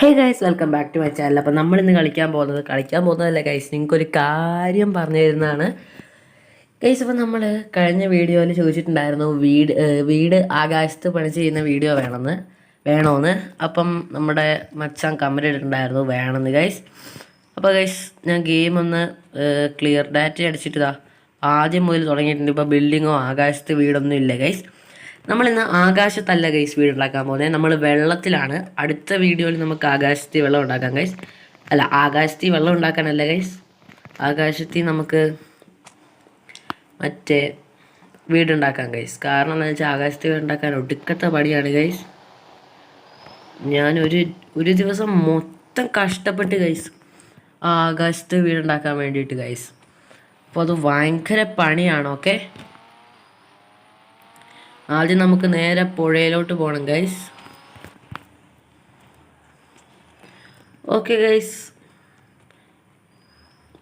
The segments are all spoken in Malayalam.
Hey guys, welcome back to my channel. അപ്പോൾ നമ്മളിന്ന് കളിക്കാൻ പോകുന്നതല്ല ഗൈസ്, നിങ്ങൾക്കൊരു കാര്യം പറഞ്ഞു തരുന്നതാണ് ഗൈസ്. അപ്പോൾ നമ്മൾ കഴിഞ്ഞ വീഡിയോയിൽ ചോദിച്ചിട്ടുണ്ടായിരുന്നു വീട് ആകാശത്ത് പണി ചെയ്യുന്ന വീഡിയോ വേണമെന്ന്. അപ്പം നമ്മുടെ മച്ചാൻ കമന്റ് ഇട്ടിട്ടുണ്ടായിരുന്നു വേണമെന്ന് ഗൈസ്. അപ്പോൾ ഗൈസ്, ഞാൻ ഗെയിം ഒന്ന് ക്ലിയർ ഡാറ്റ അടിച്ചിട്ട് ആദ്യം മുതൽ തുടങ്ങിയിട്ടുണ്ട്. ഇപ്പോൾ ബിൽഡിങ്ങോ ആകാശത്ത് വീടൊന്നും ഇല്ല ഗൈസ്. നമ്മളിന്ന് ആകാശത്തല്ല ഗൈസ് വീട് ഉണ്ടാക്കാൻ പോകുന്നത്, നമ്മൾ വെള്ളത്തിലാണ്. അടുത്ത വീഡിയോയിൽ നമുക്ക് ആകാശത്തിൽ വെള്ളം ഉണ്ടാക്കാം ഗൈസ്. അല്ല, ആകാശത്തിൽ വെള്ളം ഉണ്ടാക്കാനല്ല ഗൈസ്, ആകാശത്തിൽ നമുക്ക് മറ്റേ വീടുണ്ടാക്കാം ഗൈസ്. കാരണം എന്താണെന്ന് വെച്ചാൽ ആകാശത്തിൽ വീടുണ്ടാക്കാൻ ഒടുക്കത്തെ പണിയാണ് ഗൈസ്. ഞാൻ ഒരു ദിവസം മൊത്തം കഷ്ടപ്പെട്ട് ഗൈസ് ആകാശത്ത് വീടുണ്ടാക്കാൻ വേണ്ടിയിട്ട് ഗൈസ്. അപ്പോൾ അത് ഭയങ്കര പണിയാണ്. ഓക്കെ, ആദ്യം നമുക്ക് നേരെ പുഴയിലോട്ട് പോകണം ഗൈസ്. ഓക്കെ ഗൈസ്,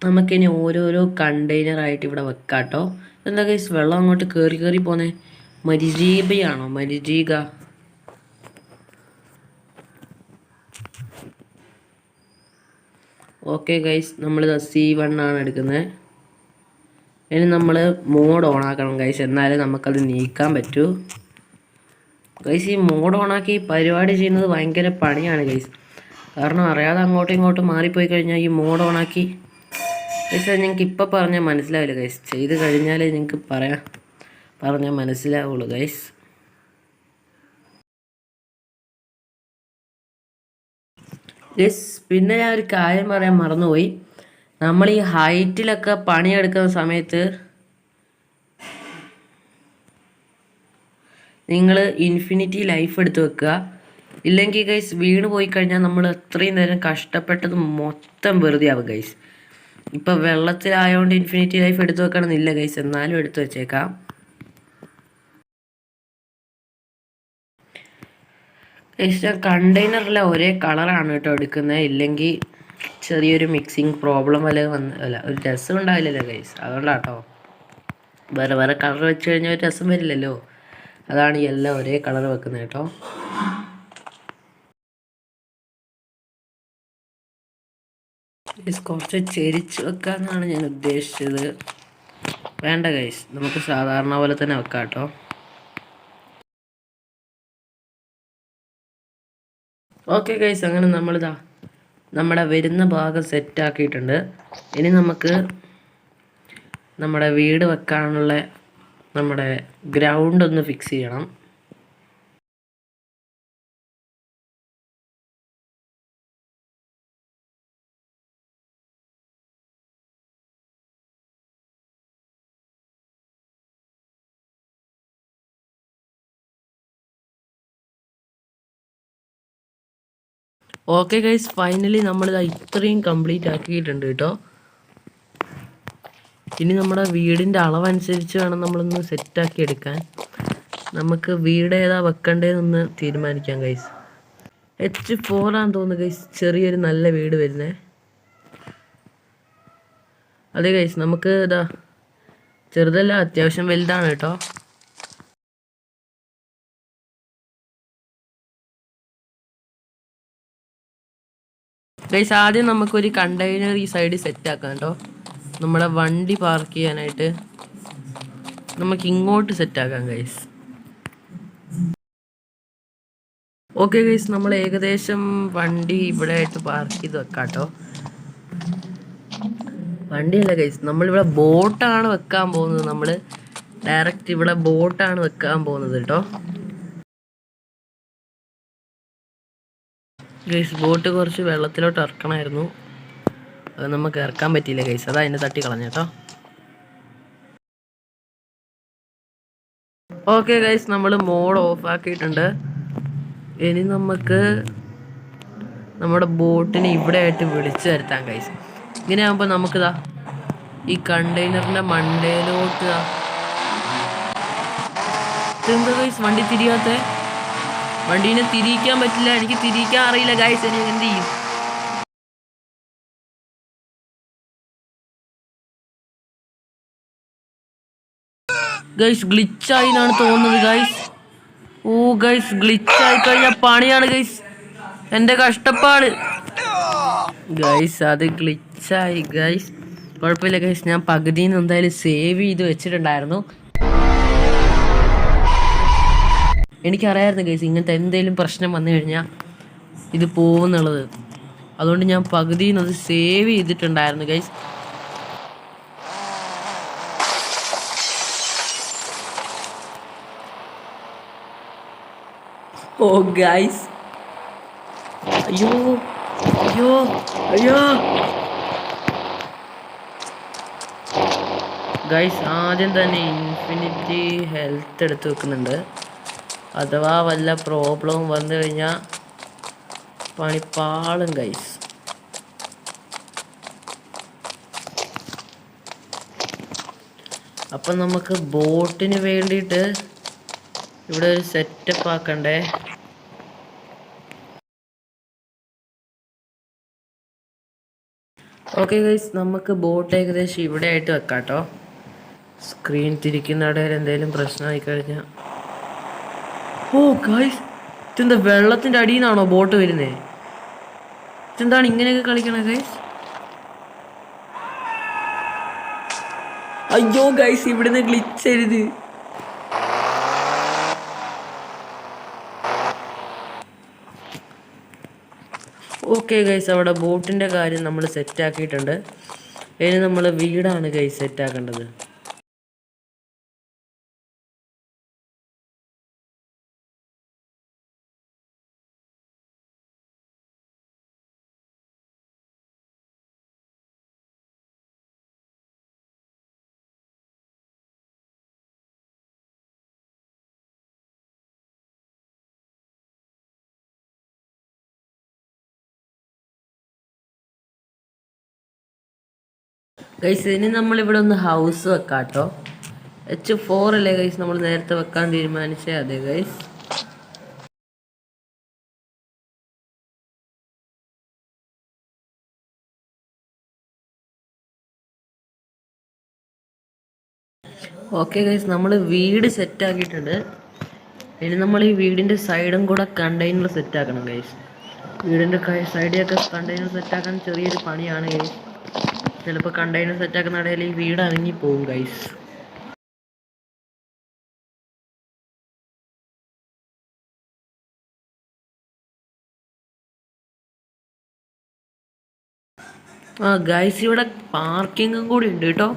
നമുക്കിനി ഓരോരോ കണ്ടെയ്നറായിട്ട് ഇവിടെ വെക്കാം കേട്ടോ. എന്താ ഗൈസ്, വെള്ളം അങ്ങോട്ട് കയറി പോന്നെ മരിജീബയാണോ? മരിജീക. ഓക്കെ ഗൈസ്, നമ്മളിത് C1 ആണ് എടുക്കുന്നത്. ഇനി നമ്മൾ മോഡ് ഓണാക്കണം ഗൈസ്, എന്നാലേ നമുക്കത് നീക്കാൻ പറ്റൂ ഗൈസ്. ഈ മോഡ് ഓണാക്കി പരിപാടി ചെയ്യുന്നത് ഭയങ്കര പണിയാണ് ഗൈസ്. കാരണം അറിയാതെ അങ്ങോട്ടും ഇങ്ങോട്ടും മാറിപ്പോയി കഴിഞ്ഞാൽ ഈ മോഡ് ഓണാക്കി ഗൈസ് നിങ്ങൾക്ക് ഇപ്പം പറഞ്ഞാൽ മനസ്സിലാവില്ല ഗൈസ്. ചെയ്ത് കഴിഞ്ഞാലേ നിങ്ങൾക്ക് പറഞ്ഞാൽ മനസ്സിലാവുള്ളൂ ഗൈസ്. ഗൈസ്, പിന്നെ ഞാൻ ഒരു കാര്യം പറയാൻ മറന്നുപോയി. നമ്മൾ ഈ ഹൈറ്റിലൊക്കെ പണിയെടുക്കുന്ന സമയത്ത് നിങ്ങൾ ഇൻഫിനിറ്റി ലൈഫ് എടുത്ത് വെക്കുക. ഇല്ലെങ്കിൽ ഗൈസ് വീണ് പോയി കഴിഞ്ഞാൽ നമ്മൾ അത്രയും നേരം കഷ്ടപ്പെട്ടത് മൊത്തം വെറുതെ ആവും ഗൈസ്. ഇപ്പം വെള്ളത്തിലായതുകൊണ്ട് ഇൻഫിനിറ്റി ലൈഫ് എടുത്ത് വെക്കണമെന്നില്ല ഗൈസ്, എന്നാലും എടുത്ത് വെച്ചേക്കാം. ഗൈസ്, ഞാൻ കണ്ടെയ്നറിലെ ഒരേ കളറാണ് കേട്ടോ എടുക്കുന്നത്. ഇല്ലെങ്കിൽ ചെറിയൊരു മിക്സിങ് പ്രോബ്ലം അല്ല ഒരു രസം ഉണ്ടാവില്ലല്ലോ ഗൈസ്, അതുകൊണ്ടാട്ടോ. വേറെ കളർ വെച്ച് കഴിഞ്ഞാൽ ഒരു രസം വരില്ലല്ലോ, അതാണ് എല്ലാം ഒരേ കളർ വെക്കുന്നത് കേട്ടോ. ഗൈസ്, കുറച്ച് ചെരിച്ച് വെക്കാമെന്നാണ് ഞാൻ ഉദ്ദേശിച്ചത്. വേണ്ട ഗൈസ്, നമുക്ക് സാധാരണ പോലെ തന്നെ വെക്കാം കേട്ടോ. ഓക്കെ ഗൈസ്, അങ്ങനെ നമ്മുടെ വരുന്ന ഭാഗം സെറ്റാക്കിയിട്ടുണ്ട്. ഇനി നമുക്ക് നമ്മുടെ വീട് വെക്കാനുള്ള നമ്മുടെ ഗ്രൗണ്ട് ഒന്ന് ഫിക്സ് ചെയ്യണം. ഓക്കെ ഗൈസ്, ഫൈനലി നമ്മളിത് ഇത്രയും കംപ്ലീറ്റ് ആക്കിയിട്ടുണ്ട് കേട്ടോ. ഇനി നമ്മുടെ വീടിൻ്റെ അളവനുസരിച്ച് വേണം നമ്മളൊന്ന് സെറ്റാക്കി എടുക്കാൻ. നമുക്ക് വീട് ഏതാ വെക്കേണ്ടതെന്നൊന്ന് തീരുമാനിക്കാം ഗൈസ്. H4 ആണെന്ന് തോന്നുന്നു ഗൈസ്, ചെറിയൊരു നല്ല വീട് വരുന്നത്. അതെ ഗൈസ്, നമുക്ക് ചെറുതല്ല, അത്യാവശ്യം വലുതാണ് കേട്ടോ. ഗൈസ്, ആദ്യം നമുക്കൊരു കണ്ടെയ്നർ ഈ സൈഡിൽ സെറ്റാക്കാം കേട്ടോ. നമ്മുടെ വണ്ടി പാർക്ക് ചെയ്യാനായിട്ട് നമുക്ക് ഇങ്ങോട്ട് സെറ്റാക്കാം ഗൈസ്. ഓക്കെ ഗൈസ്, നമ്മൾ ഏകദേശം വണ്ടി ഇവിടെ ആയിട്ട് പാർക്ക് ചെയ്ത് വെക്കാം കേട്ടോ. വണ്ടിയല്ല ഗൈസ്, നമ്മളിവിടെ ബോട്ടാണ് വെക്കാൻ പോകുന്നത്. നമ്മൾ ഡയറക്റ്റ് ഇവിടെ ബോട്ടാണ് വെക്കാൻ പോകുന്നത് കേട്ടോ. ഗൈസ്, ബോട്ട് കുറച്ച് വെള്ളത്തിലോട്ട് ഇറക്കണമായിരുന്നു, അത് നമുക്ക് ഇറക്കാൻ പറ്റിയില്ല ഗൈസ്, അതാ അതിനെ തട്ടി കളഞ്ഞ കേട്ടോ. ഓക്കെ ഗൈസ്, നമ്മൾ മോഡ് ഓഫ് ആക്കിയിട്ടുണ്ട്. ഇനി നമുക്ക് നമ്മുടെ ബോട്ടിനെ ഇവിടെ ആയിട്ട് വിളിച്ചു വരുത്താം ഗൈസ്. ഇങ്ങനെ ആകുമ്പോൾ നമുക്കിതാ ഈ കണ്ടെയ്നറിൻ്റെ മണ്ടയിലോട്ട് എന്താ ഗൈസ് വണ്ടി തിരിയാത്ത? വണ്ടീനെ തിരിയിക്കാൻ പറ്റില്ല, എനിക്ക് തിരിയിക്കാൻ അറിയില്ല ഗൈസ്, ഇനി എന്ത് ചെയ്യും? ഗൈസ്, ഗ്ലിച്ചായി എന്നാണ് തോന്നുന്നത് ഗൈസ്. ഓ ഗൈസ്, ഗ്ലിച്ചായി കഴിഞ്ഞാൽ പണിയാണ് ഗൈസ്. എൻ്റെ കഷ്ടപ്പാട് ഗൈസ്. അത് ഗ്ലിച്ചായി ഗൈസ്. കുഴപ്പമില്ല ഗൈസ്, ഞാൻ പകുതിയിൽ നിന്ന് എന്തായാലും സേവ് ചെയ്ത് വെച്ചിട്ടുണ്ടായിരുന്നു. എനിക്കറിയാമായിരുന്നു ഗൈസ് ഇങ്ങനത്തെ എന്തെങ്കിലും പ്രശ്നം വന്നു കഴിഞ്ഞാൽ ഇത് പോകുന്നുള്ളത്. അതുകൊണ്ട് ഞാൻ പകുതിയിൽ നിന്ന് സേവ് ചെയ്തിട്ടുണ്ടായിരുന്നു ഗൈസ്. ഓ ഗൈസ്, അയ്യോ അയ്യോ അയ്യോ ഗൈസ്. ആദ്യം തന്നെ ഇൻഫിനിറ്റി ഹെൽത്ത് എടുത്ത് വെക്കുന്നുണ്ട്. അഥവാ വല്ല പ്രോബ്ലം വന്നു കഴിഞ്ഞാൽ പണിപ്പാളും ഗൈസ്. അപ്പം നമുക്ക് ബോട്ടിന് വേണ്ടിയിട്ട് ഇവിടെ ഒരു സെറ്റപ്പ് ആക്കണ്ടേ. ഓക്കെ ഗൈസ്, നമുക്ക് ബോട്ട് ഏകദേശം ഇവിടെ ആയിട്ട് വെക്കാം കേട്ടോ. സ്ക്രീൻ തിരിക്കുന്നിടയിൽ എന്തെങ്കിലും പ്രശ്നമായി കഴിഞ്ഞാൽ. ഓ ഗൈസ്, ഇതെന്താ വെള്ളത്തിൻ്റെ അടിയിൽ നിന്നാണോ ബോട്ട് വരുന്നത്? ഇതെന്താണ് ഇങ്ങനെയൊക്കെ കളിക്കണേ ഗൈസ്? അയ്യോ ഗൈസ്, ഇവിടുന്ന് ഗ്ലിച്ച് ചെയ്ത്. ഓക്കെ ഗൈസ്, അവിടെ ബോട്ടിൻ്റെ കാര്യം നമ്മൾ സെറ്റാക്കിയിട്ടുണ്ട്. ഇനി നമ്മൾ വീടാണ് ഗൈസ് സെറ്റാക്കേണ്ടത്. ഗൈസ്, ഇനി നമ്മളിവിടെ ഒന്ന് ഹൗസ് വെക്കാം കേട്ടോ. H4 അല്ലേ ഗൈസ് നമ്മൾ നേരത്തെ വെക്കാൻ തീരുമാനിച്ചേ? അതെ ഗൈസ്. ഓക്കെ ഗൈസ്, നമ്മൾ വീട് സെറ്റാക്കിയിട്ടുണ്ട്. ഇനി നമ്മൾ ഈ വീടിൻ്റെ സൈഡും കൂടെ കണ്ടെയ്നർ സെറ്റാക്കണം ഗൈസ്. വീടിൻ്റെ സൈഡിലൊക്കെ കണ്ടെയ്നർ സെറ്റാക്കാൻ ചെറിയൊരു പണിയാണ് ഗൈസ്. ചിലപ്പോൾ കണ്ടെയ്നർ സെറ്റാക്കുന്ന ഇടയിൽ ഈ വീട് അനങ്ങി പോകും ഗൈസ്. ആ ഗൈസ്, ഇവിടെ പാർക്കിങ്ങും കൂടി ഉണ്ട് കേട്ടോ.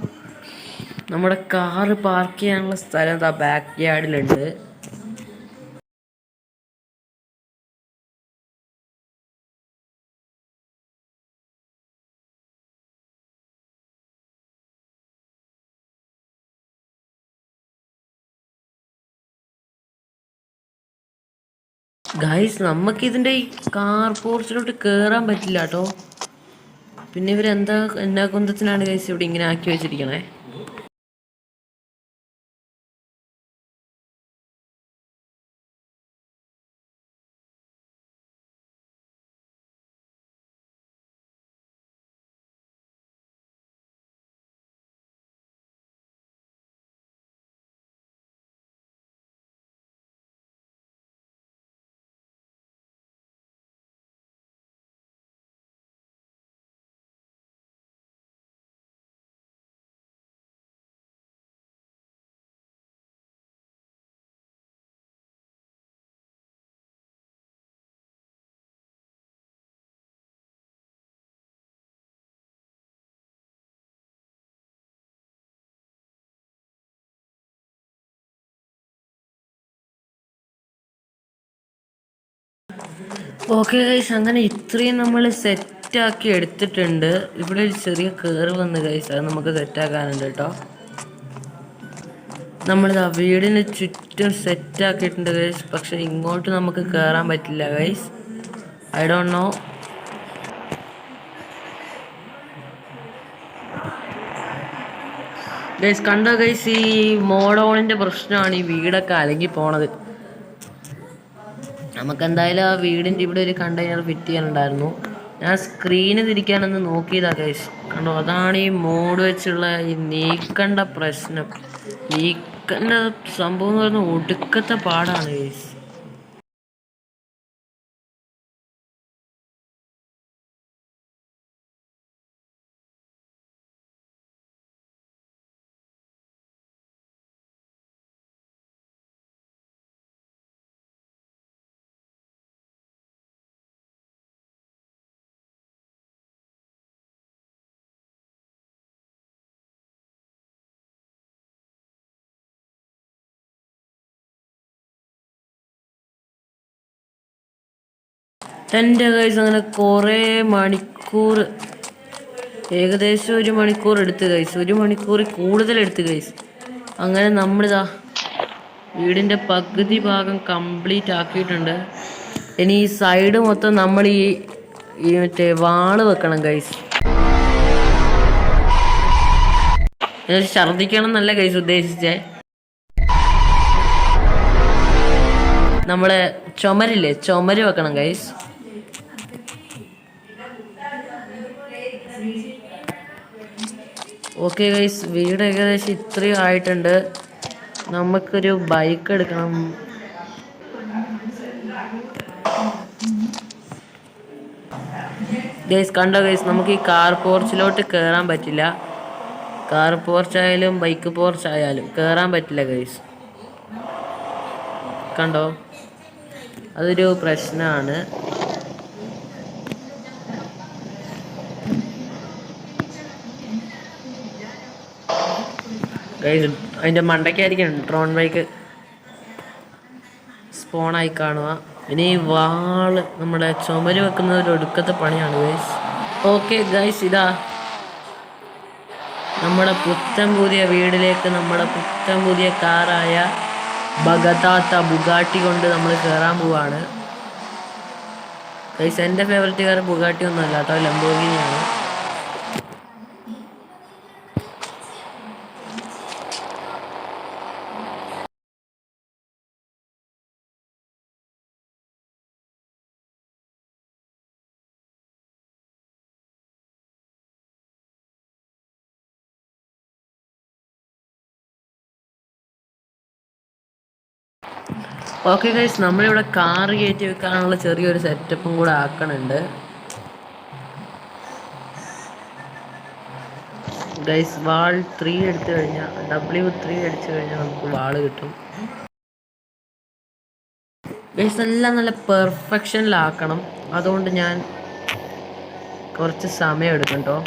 നമ്മുടെ കാറ് പാർക്ക് ചെയ്യാനുള്ള സ്ഥലം എന്താ ബാക്ക് യാർഡിലുണ്ട്. ഗൈസ്, നമുക്കിതിൻ്റെ ഈ കാർ പോർച്ചിലോട്ട് കയറാൻ പറ്റില്ല കേട്ടോ. പിന്നെ ഇവരെന്താ എന്നാ കുന്തത്തിനാണ് ഗൈസ് ഇവിടെ ഇങ്ങനെ ആക്കി വെച്ചിരിക്കണേ. ഓക്കെ ഗൈസ്, അങ്ങനെ ഇത്രയും നമ്മൾ സെറ്റാക്കി എടുത്തിട്ടുണ്ട്. ഇവിടെ ഒരു ചെറിയ കയറ് വന്ന് ഗൈസ്, അത് നമുക്ക് സെറ്റാക്കാനുണ്ട് കേട്ടോ. നമ്മളിതാ വീടിന് ചുറ്റും സെറ്റാക്കിയിട്ടുണ്ട് ഗൈസ്. പക്ഷെ ഇങ്ങോട്ട് നമുക്ക് കയറാൻ പറ്റില്ല guys. I don't know. Guys കണ്ടോ ഗൈസ്, ഈ മോഡോണിൻ്റെ പ്രശ്നമാണ് ഈ വീടൊക്കെ അലങ്ങി പോണത്. നമുക്കെന്തായാലും ആ വീടിൻ്റെ ഇവിടെ ഒരു കണ്ടെയ്നർ ഫിറ്റ് ചെയ്യാനുണ്ടായിരുന്നു. ഞാൻ സ്ക്രീന് തിരിക്കാനൊന്ന് നോക്കിയതാ ഗൈസ്. കണ്ടോ, അതാണ് ഈ മോഡ് വെച്ചുള്ള ഈ നീക്കേണ്ട പ്രശ്നം. നീക്കേണ്ട സംഭവം എന്ന് പറഞ്ഞാൽ ഒടുക്കത്തെ പാടാണ് ഗൈസ്. എൻ്റെ ഗൈസ് അങ്ങനെ കുറേ മണിക്കൂർ, ഏകദേശം 1 മണിക്കൂർ എടുത്ത് ഗൈസ്, 1 മണിക്കൂറിൽ കൂടുതൽ എടുത്ത് ഗൈസ്. അങ്ങനെ നമ്മളിതാ വീടിൻ്റെ പകുതി ഭാഗം കംപ്ലീറ്റ് ആക്കിയിട്ടുണ്ട്. ഇനി ഈ സൈഡ് മൊത്തം നമ്മൾ ഈ മറ്റേ വാള് വെക്കണം ഗൈസ്. ഛർദ്ദിക്കണം എന്നല്ല ഗൈസ് ഉദ്ദേശിച്ചേ, നമ്മളെ ചുമരില്ലേ, ചുമര് വെക്കണം ഗൈസ്. ഓക്കെ ഗൈസ്, വീട് ഏകദേശം ഇത്രയും ആയിട്ടുണ്ട്. നമുക്കൊരു ബൈക്ക് എടുക്കണം. ഗൈസ് കണ്ടോ ഗൈസ്, നമുക്ക് ഈ കാർ പോർച്ചിലോട്ട് കയറാൻ പറ്റില്ല. കാർ പോർച്ചായാലും ബൈക്ക് പോർച്ചായാലും കയറാൻ പറ്റില്ല ഗൈസ്. കണ്ടോ, അതൊരു പ്രശ്നമാണ്. ഗൈസ് അതിൻ്റെ മണ്ടയ്ക്കായിരിക്കും ഡ്രോൺ ബൈക്ക് സ്പോണായി കാണുക. ഇനി വാള് നമ്മുടെ ചുമര് വെക്കുന്നത് ഒരു ഒടുക്കത്തെ പണിയാണ് ഗൈസ്. ഓക്കെ ഗൈസ്, ഇതാ നമ്മുടെ പുത്തൻ പുതിയ വീടിലേക്ക് നമ്മുടെ പുത്തൻ പുതിയ കാറായ ബുഗാട്ടി കൊണ്ട് നമ്മൾ കയറാൻ പോവാണ് ഗൈസ്. എൻ്റെ ഫേവറേറ്റ് കാർ ബുഗാട്ടി ഒന്നും അല്ല കേട്ടോ, ലംബോർഗിനിയാണ്. ഓക്കെ ഗൈസ്, നമ്മളിവിടെ കാർ കയറ്റി വെക്കാനുള്ള ചെറിയൊരു സെറ്റപ്പും കൂടെ ആക്കണുണ്ട് ഗൈസ്. വാൾ 3 എടുത്തു കഴിഞ്ഞാൽ, W3 അടിച്ചു കഴിഞ്ഞാൽ നമുക്ക് വാള് കിട്ടും ഗൈസ്. എല്ലാം നല്ല പെർഫെക്ഷനിലാക്കണം, അതുകൊണ്ട് ഞാൻ കുറച്ച് സമയം എടുക്കും കേട്ടോ.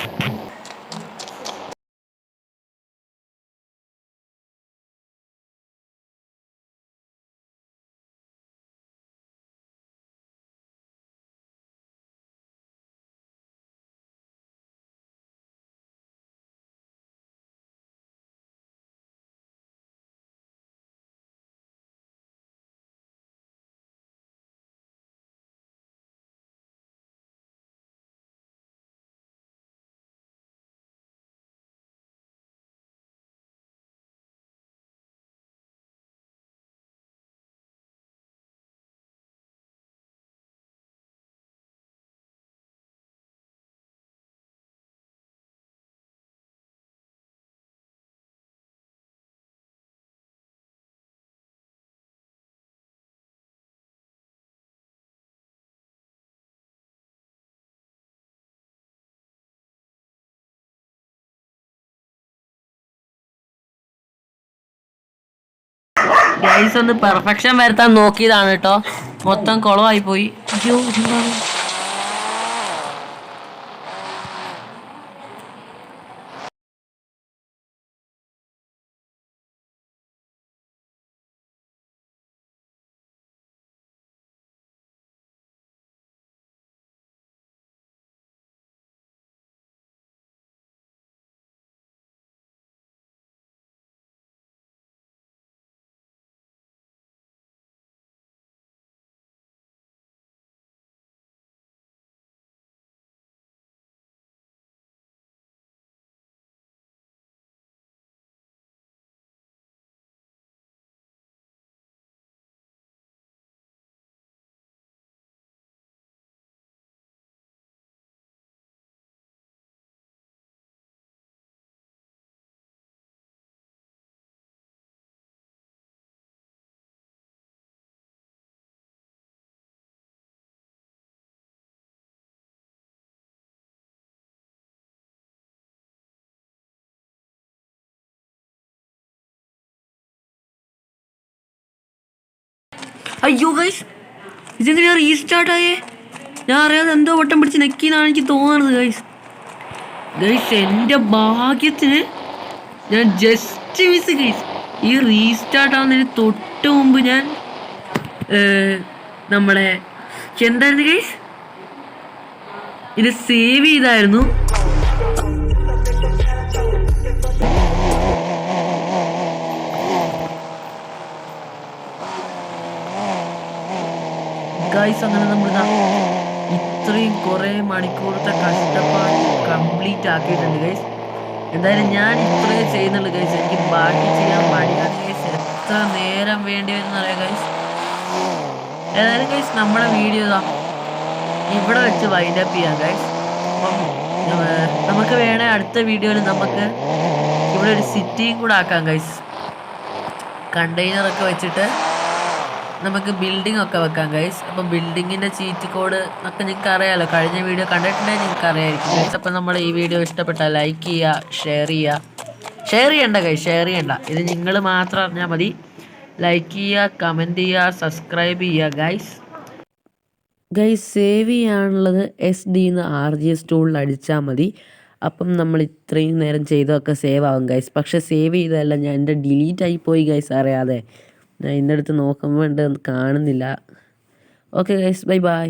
ഗൈസ് ഒന്ന് പെർഫെക്ഷൻ വരുത്താൻ നോക്കിയതാണ് കേട്ടോ, മൊത്തം കുളമായി പോയി. അയ്യോ എന്താണ് അയ്യോ ഗൈസ്, ഇതെങ്ങനെയാ റീസ്റ്റാർട്ടായേ? ഞാൻ അറിയാതെ എന്തോ വട്ടം പിടിച്ച് നെക്കിന്നാണ് എനിക്ക് തോന്നുന്നത് ഗൈസ്. എൻ്റെ ഭാഗ്യത്തിന് ഞാൻ ജസ്റ്റ് മിസ് ഗൈസ്. ഈ റീസ്റ്റാർട്ട് ആവുന്നതിന് തൊട്ട് മുമ്പ് ഞാൻ നമ്മുടെ എന്തായിരുന്നു ഗൈസ്, ഇത് സേവ് ചെയ്തായിരുന്നു. ഗൈസ് അങ്ങനെ നമ്മളിതാ ഇത്രയും കുറേ മണിക്കൂറത്തെ കഷ്ടപ്പാട് കംപ്ലീറ്റ് ആക്കിയിട്ടുണ്ട് ഗൈസ്. എന്തായാലും ഞാൻ ഇത്രയും ചെയ്യുന്നുള്ളൂ ഗൈസ്. എനിക്ക് ബാക്കി ചെയ്യാൻ മടിയാണ് ഗൈസ്. എത്ര നേരം വേണ്ടി വരുന്ന അറിയാം ഗൈസ്. ഏതായാലും ഗൈസ് നമ്മുടെ വീഡിയോ ഇതാ ഇവിടെ വെച്ച് വൈൻഡപ്പ് ചെയ്യാം ഗൈസ്. അപ്പം നമുക്ക് വേണേൽ അടുത്ത വീഡിയോയിൽ നമുക്ക് ഇവിടെ ഒരു സിറ്റിയും കൂടെ ആക്കാം ഗൈസ്. കണ്ടെയ്നറൊക്കെ വെച്ചിട്ട് നമുക്ക് ബിൽഡിംഗ് ഒക്കെ വെക്കാം ഗൈസ്. അപ്പം ബിൽഡിങ്ങിൻ്റെ ചീറ്റ് കോഡ് ഒക്കെ നിങ്ങൾക്ക് അറിയാമല്ലോ, കഴിഞ്ഞ വീഡിയോ കണ്ടിട്ടുണ്ടെങ്കിൽ നിങ്ങൾക്ക് അറിയാമായിരിക്കും ഗൈസ്. അപ്പം നമ്മൾ ഈ വീഡിയോ ഇഷ്ടപ്പെട്ടാൽ ലൈക്ക് ചെയ്യുക, ഷെയർ ചെയ്യണ്ട ഗൈസ്, ഷെയർ ചെയ്യണ്ട, ഇത് നിങ്ങൾ മാത്രം അറിഞ്ഞാൽ മതി. ലൈക്ക് ചെയ്യുക, കമൻറ്റ് ചെയ്യുക, സബ്സ്ക്രൈബ് ചെയ്യുക ഗൈസ്. സേവ് ചെയ്യാനുള്ളത് SD RGS ടൂളിൽ അടിച്ചാൽ മതി. അപ്പം നമ്മൾ ഇത്രയും നേരം ചെയ്തതൊക്കെ സേവ് ആവും ഗൈസ്. പക്ഷേ സേവ് ചെയ്തതല്ല, ഞാൻ എൻ്റെ ഡിലീറ്റ് ആയിപ്പോയി ഗൈസ് അറിയാതെ. ഞാൻ ഇന്നടുത്ത് നോക്കുമ്പോൾ കാണുന്നില്ല. Okay guys, bye bye.